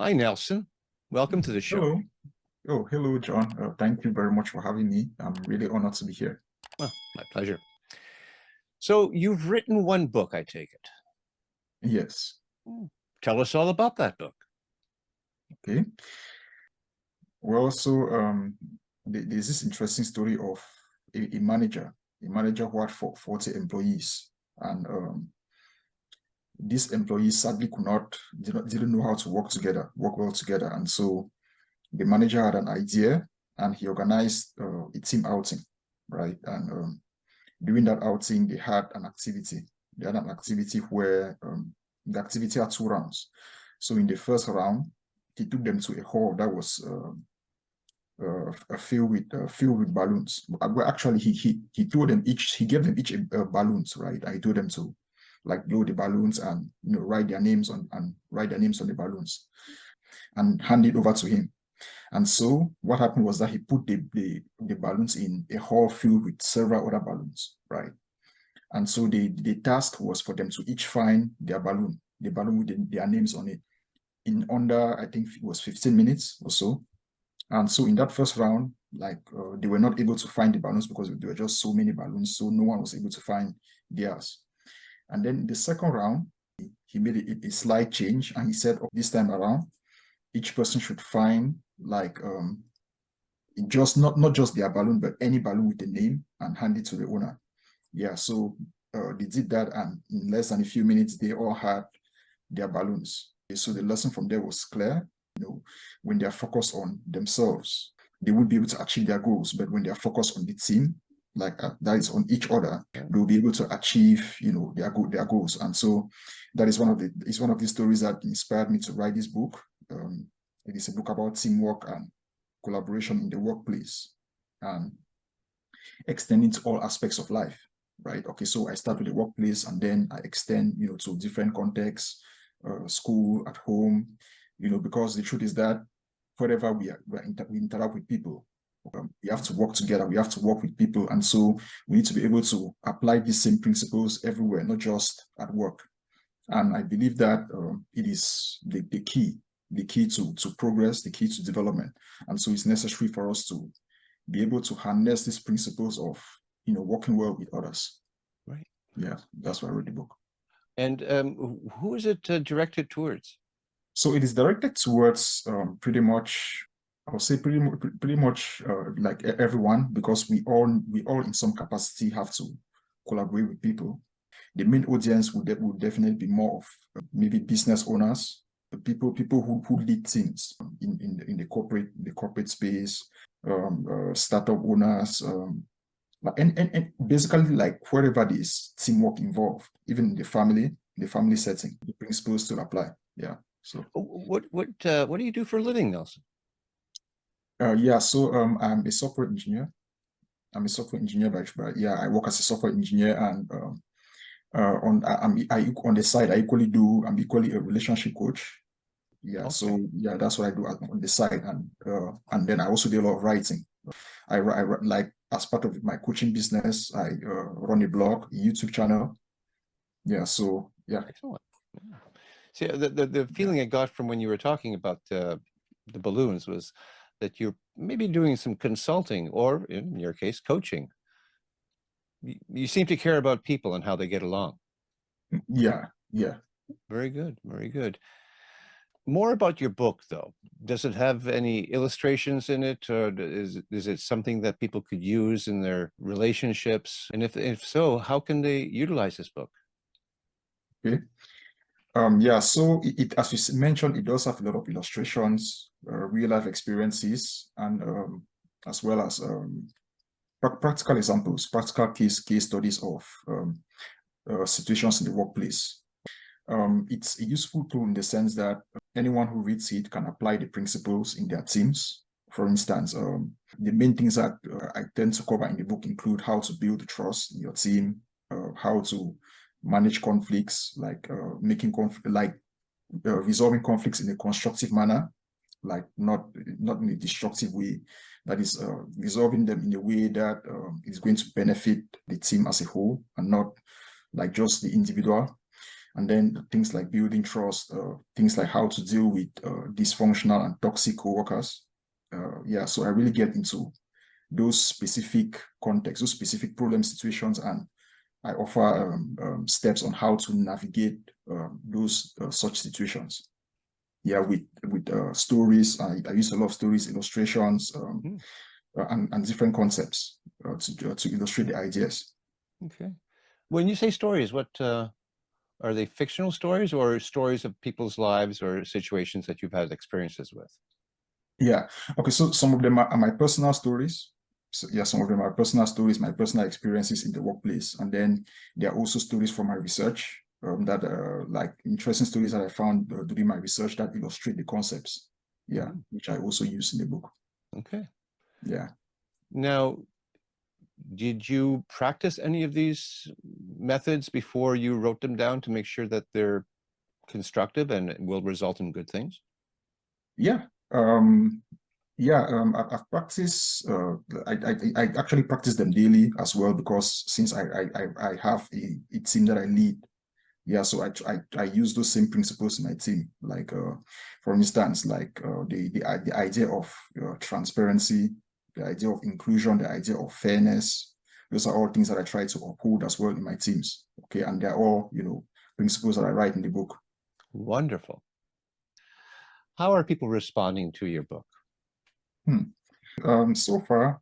Hi, Nelson. Welcome to the show. Hello. Oh, hello, John. Thank you very much for having me. I'm really honored to be here. Oh, my pleasure. So you've written one book, I take it. Yes. Tell us all about that book. Okay. Well, so there's this interesting story of a manager who had 40 employees, and these employees sadly didn't know how to work well together, and so the manager had an idea, and he organized a team outing, right? And during that outing, they had an activity. They had an activity where the activity had 2 rounds. So in the first round, he took them to a hall that was filled with balloons. Well, actually, he told them he gave them each balloons, right? I told them to like blow the balloons and write their names on the balloons and hand it over to him. And so what happened was that he put the balloons in a hall filled with several other balloons, right? And so the task was for them to each find the balloon with their names on it in under, I think it was 15 minutes or so. And so in that first round, they were not able to find the balloons because there were just so many balloons, so no one was able to find theirs. And then in the second round, he made a slight change, and he said, oh, this time around, each person should find just not just their balloon, but any balloon with a name and hand it to the owner. Yeah, so they did that, and in less than a few minutes, they all had their balloons. So the lesson from there was clear. When they are focused on themselves, they will be able to achieve their goals. But when they are focused on the team, that is on each other, they will be able to achieve, their goals. And so that is one of the stories that inspired me to write this book. It is a book about teamwork and collaboration in the workplace, and extending to all aspects of life, right? Okay, so I start with the workplace, and then I extend, to different contexts, school, at home, because the truth is that wherever we interact with people, we have to work together, we have to work with people, and so we need to be able to apply these same principles everywhere, not just at work. And I believe that it is the key to progress, the key to development. And so it's necessary for us to be able to harness these principles of, working well with others. Right. Yeah, that's why I wrote the book. And who is it directed towards? So it is directed towards pretty much, I would say pretty much like everyone, because we all in some capacity have to collaborate with people. The main audience would definitely be more of maybe business owners, people who lead teams in the corporate space, startup owners, and basically like wherever there is teamwork involved, even in the family setting, the principles still apply. Yeah. So what do you do for a living, Nelson? yeah, so I'm a software engineer. I'm a software engineer by yeah, I work as a software engineer, and on the side, I'm equally a relationship coach. Yeah, okay. So yeah, that's what I do on the side, and then I also do a lot of writing. I like, as part of my coaching business, I run a blog, a YouTube channel. Yeah, so yeah. Excellent. Yeah. See, the feeling I got from when you were talking about the balloons was that you're maybe doing some consulting, or in your case, coaching. You seem to care about people and how they get along. Yeah, yeah. Very good, very good. More about your book, though. Does it have any illustrations in it, or is it something that people could use in their relationships? And if so, how can they utilize this book? Okay. Yeah, so it as you mentioned, it does have a lot of illustrations, real life experiences, and as well as practical examples, practical case studies of situations in the workplace. It's a useful tool in the sense that anyone who reads it can apply the principles in their teams. For instance, the main things that I tend to cover in the book include how to build trust in your team, how to manage conflicts, like resolving conflicts in a constructive manner, like not in a destructive way, that is resolving them in a way that is going to benefit the team as a whole and not like just the individual. And then things like building trust, things like how to deal with dysfunctional and toxic coworkers. Yeah, so I really get into those specific contexts, those specific problem situations, and I offer steps on how to navigate those such situations. Yeah, with stories. I use a lot of stories, illustrations, and different concepts to illustrate the ideas. Okay. When you say stories, what are they, fictional stories or stories of people's lives or situations that you've had experiences with? Yeah. Okay. So some of them are my personal stories. So yeah, some of them are personal stories, my personal experiences in the workplace, and then there are also stories from my research that are like interesting stories that I found during my research that illustrate the concepts. Yeah, which I also use in the book. Okay. Yeah. Now, did you practice any of these methods before you wrote them down to make sure that they're constructive and will result in good things? Yeah. Yeah, I've practiced. I actually practice them daily as well because since I have a team that I lead, yeah, so I use those same principles in my team. Like for instance, like the idea of transparency, the idea of inclusion, the idea of fairness. Those are all things that I try to uphold as well in my teams. Okay, and they're all principles that I write in the book. Wonderful. How are people responding to your book? So far,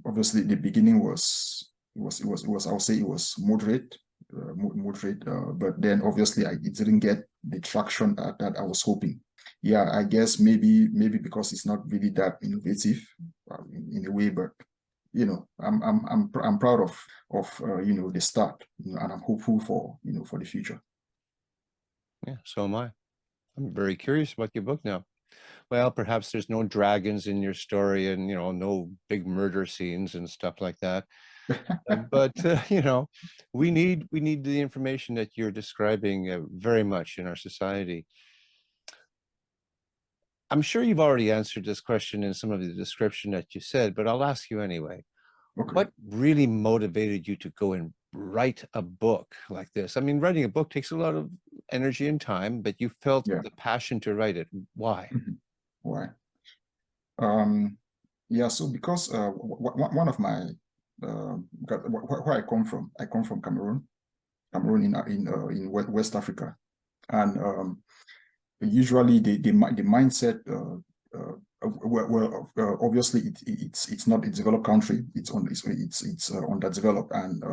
obviously the beginning was I'll say it was moderate, but then obviously it didn't get the traction that I was hoping. Yeah, I guess maybe because it's not really that innovative in a way, but I'm proud of the start, and I'm hopeful for for the future. Yeah, so am I. I'm very curious about your book now. Well, perhaps there's no dragons in your story and, no big murder scenes and stuff like that. But we need the information that you're describing very much in our society. I'm sure you've already answered this question in some of the description that you said, but I'll ask you anyway. Okay. What really motivated you to go and write a book like this? I mean, writing a book takes a lot of energy and time, but you felt Yeah. the passion to write it. Why? Why? Yeah, so because one of my where I come from Cameroon, in West Africa, and usually the mindset, obviously it's not a developed country, it's underdeveloped, and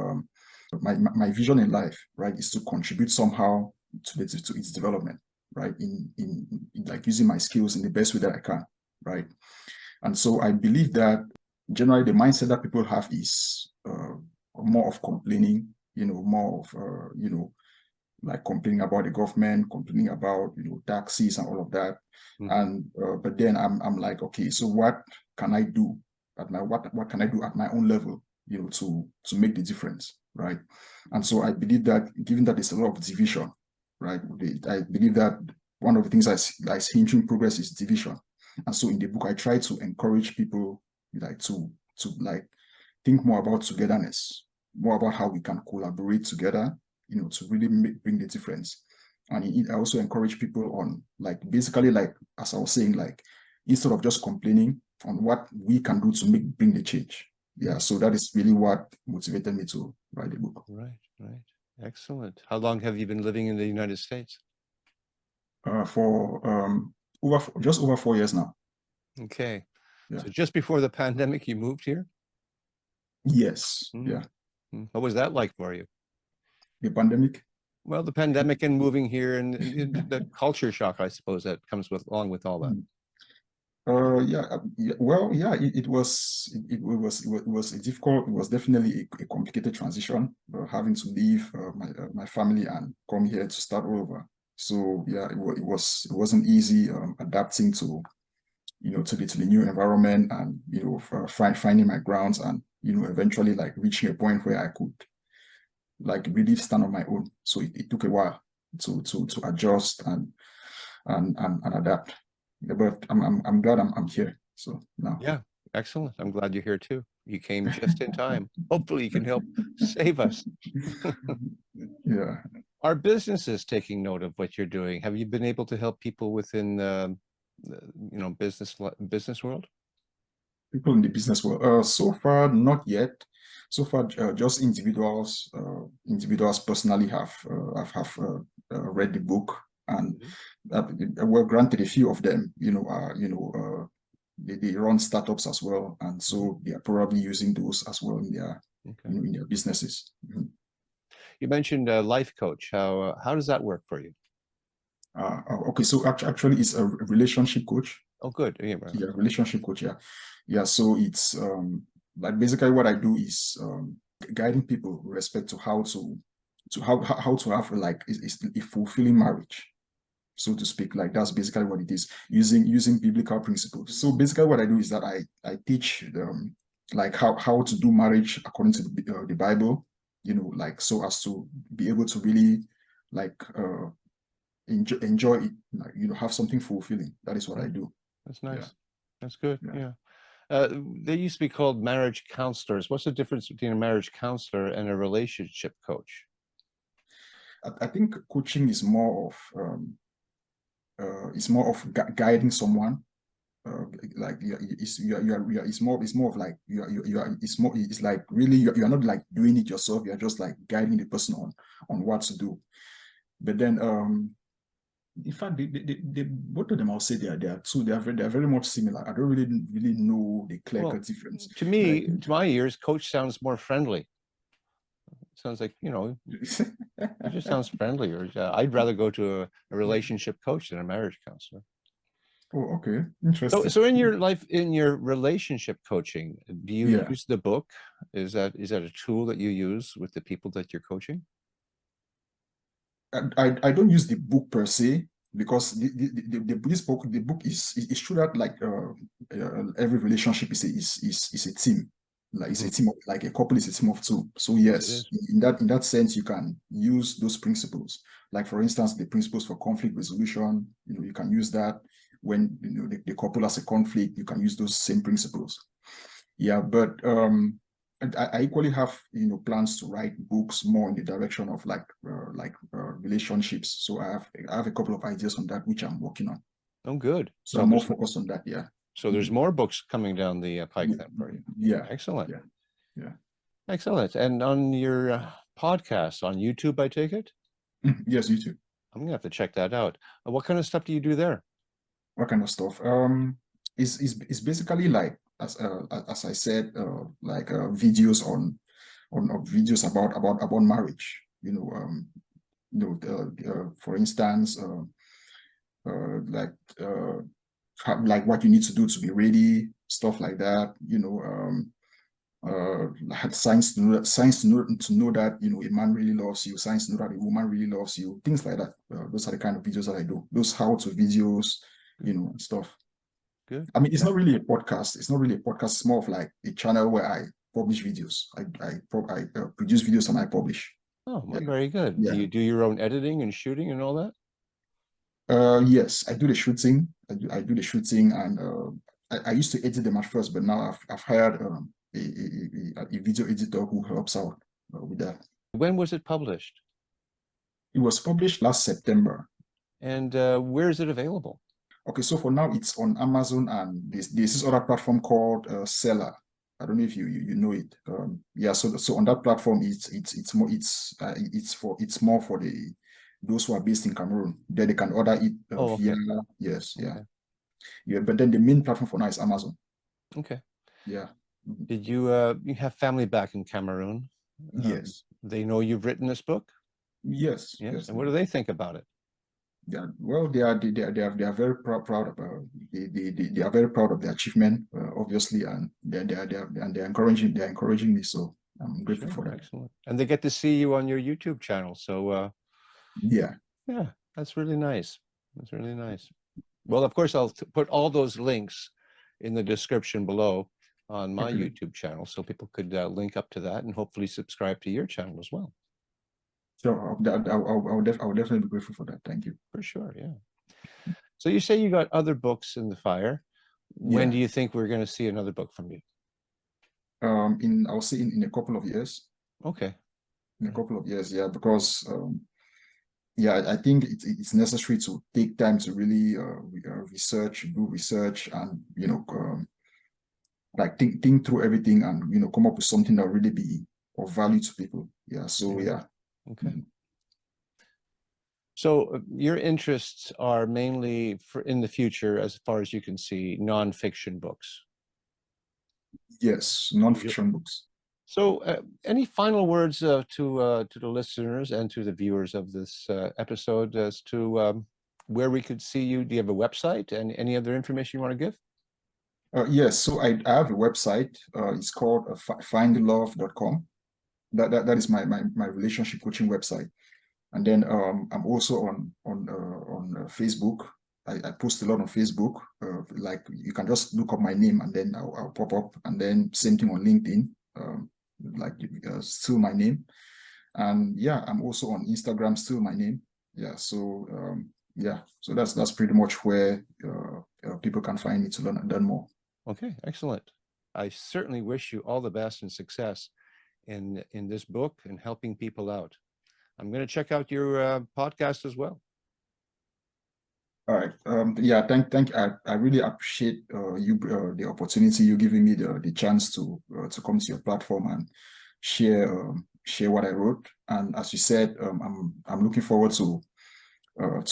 my vision in life, right, is to contribute somehow to its development, right, in like using my skills in the best way that I can, right. And so I believe that generally the mindset that people have is more of complaining, more of, like complaining about the government, complaining about, taxes and all of that. And, but then I'm like, okay, so what can I do what can I do at my own level, to make the difference, right? And so I believe that given that there's a lot of division, right? I believe that one of the things that's hindering progress is division. And so in the book, I try to encourage people like to like think more about togetherness, more about how we can collaborate together, to really bring the difference. And I also encourage people on like basically like as I was saying, like instead of just complaining on what we can do to bring the change. Yeah, so that is really what motivated me to write the book. Right. Excellent. How long have you been living in the United States? For just over 4 years now. Okay. Yeah. So just before the pandemic, you moved here? Yes. Yeah. What was that like for you? The pandemic. Well, the pandemic and moving here and the culture shock, I suppose, that comes along with all that. Well, yeah, it was difficult. It was definitely a complicated transition, having to leave my family and come here to start all over. So yeah, it wasn't easy adapting to to the new environment, and finding my grounds, and eventually like reaching a point where I could like really stand on my own. So it took a while to adjust and adapt. Yeah, but I'm glad I'm here. So now. Yeah, excellent. I'm glad you're here too. You came just in time. Hopefully you can help save us. Yeah. Are businesses taking note of what you're doing? Have you been able to help people within business world? People in the business world. So far, not yet. So far, just individuals personally have read the book, and Mhm. well, granted, a few of them, they run startups as well, and Mhm. so they are probably using those as well in their, Okay. in their businesses. Mhm. You mentioned a life coach. How does that work for you? Okay, so actually, it's a relationship coach. Oh, good. Yeah, well, Yeah, relationship coach. Yeah, yeah. So it's like basically what I do is guiding people with respect to how to have like is a fulfilling marriage, so to speak. Like that's basically what it is, using biblical principles. So basically what I do is that I teach like how to do marriage according to the Bible, like so as to be able to really like enjoy it, like have something fulfilling. That is what I mm, do. that's Yeah, nice. That's good. yeah. Yeah. They used to be called marriage counselors. What's the difference between a marriage counselor and a relationship coach? I think coaching is more of guiding someone. Like it's more of like it's like really you're not like doing it yourself. You're just like guiding the person on what to do. But then in fact, they both of them, I'll say they are very much similar. I don't really know the clear Well, cut difference, to but I me, think to my ears, coach sounds more friendly. Sounds like, it just sounds friendlier. I'd rather go to a relationship coach than a marriage counselor. Oh, okay, So, interesting. so in your life, in your relationship coaching, do you Yeah, use the book? Is that a tool that you use with the people that you're coaching? I don't use the book per se, because the book is true that like every relationship is a team, like it's a Mhm. team of, like a couple is a team of two. So Yes, it yes, is. in that sense you can use those principles, like for instance the principles for conflict resolution. You can use that when the couple has a conflict. You can use those same principles. Yeah, but I equally have plans to write books more in the direction of like relationships. So I have a couple of ideas on that which I'm working on. Oh, good. So So I'm more there's focused on that. Yeah. so there's Mhm. more books coming down the pike Yeah, then for you. yeah, Excellent. yeah, yeah. Excellent. And on your podcast on YouTube, I take it? Yes, you too. I'm gonna have to check that out. What kind of stuff do you do there? What kind of stuff? Is basically like as I said, like videos on videos about marriage. For instance, like like what you need to do to be ready, stuff like that. Had signs to know that a man really loves you, signs to know that a woman really loves you, things like that. Those are the kind of videos that I do. Those how-to videos, Good. Stuff. Good. I mean, it's Yeah. not really a podcast. It's not really a podcast. It's more of like a channel where I publish videos. I produce videos and I publish. Oh, Yeah, well, very good. Do yeah. you do your own editing and shooting and all that? Yes, I do the shooting. I do the shooting, and I used to edit them at first, but now I've hired a video editor who helps out with that. When was it published? It was published last September. And where is it available? Okay, so for now it's on Amazon, and there's this other platform called Seller. I don't know if you know it. Yeah, so on that platform it's more for the those who are based in Cameroon. Then they can order it Oh, via, okay. yes, yeah, Okay. yeah. But then the main platform for now is Amazon. Okay. Yeah. Mhm. Did you have family back in Cameroon? Yes. They know you've written this book? Yes. Yes. Yes. And what do they think about it? Yeah. Well, they are very proud of they are very proud of the achievement, obviously, and they're encouraging me. So I'm grateful Sure. for that. Excellent. And they get to see you on your YouTube channel. So Yeah. yeah, that's really nice. That's really nice. Well, of course, I'll put all those links in the description below on my Okay. YouTube channel so people could link up to that and hopefully subscribe to your channel as well. So I'll definitely be grateful for that. Thank you. For sure. Yeah. So you say you got other books in the fire. When Yeah. do you think we're going to see another book from you? I'll say in a couple of years. Okay. in a couple of years, yeah, because yeah, I think it's necessary to take time to really research, do research, and like think through everything, and come up with something that will really be of value to people. Yeah, so yeah. Okay. So your interests are mainly in the future, as far as you can see, nonfiction books. Yes, non-fiction books. So, any final words to the listeners and to the viewers of this episode as to where we could see you? Do you have a website and any other information you want to give? Yes, so I have a website. It's called findlove.com. That is my relationship coaching website. And then I'm also on Facebook. I post a lot on Facebook. Like you can just look up my name and then I'll pop up. And then same thing on LinkedIn. Like still my name. And yeah, I'm also on Instagram, still my name. Yeah, so yeah, so that's pretty much where people can find me to learn more. Okay, excellent. I certainly wish you all the best and success in this book and helping people out. I'm going to check out your podcast as well. All right. Yeah. Thank. I really appreciate you the opportunity you giving me the chance to come to your platform and share what I wrote. And as you said, I'm looking forward to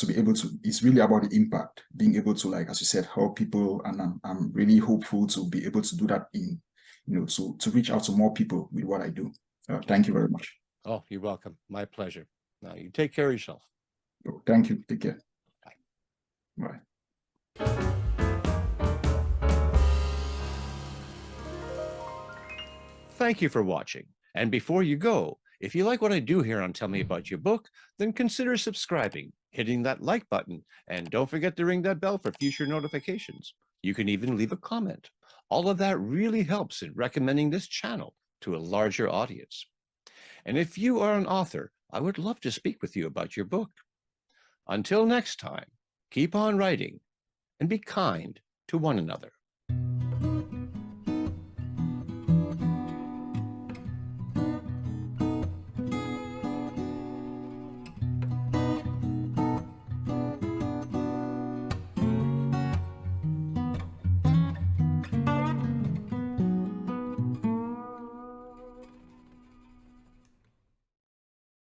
be able to. It's really about the impact, being able to, like as you said, help people, and I'm really hopeful to be able to do that to reach out to more people with what I do. Thank you very much. Oh, you're welcome. My pleasure. Now you take care of yourself. Thank you. Take care. Bye. Thank you for watching. And before you go, if you like what I do here on Tell Me About Your Book, then consider subscribing, hitting that like button, and don't forget to ring that bell for future notifications. You can even leave a comment. All of that really helps in recommending this channel to a larger audience. And if you are an author, I would love to speak with you about your book. Until next time, keep on writing and be kind to one another.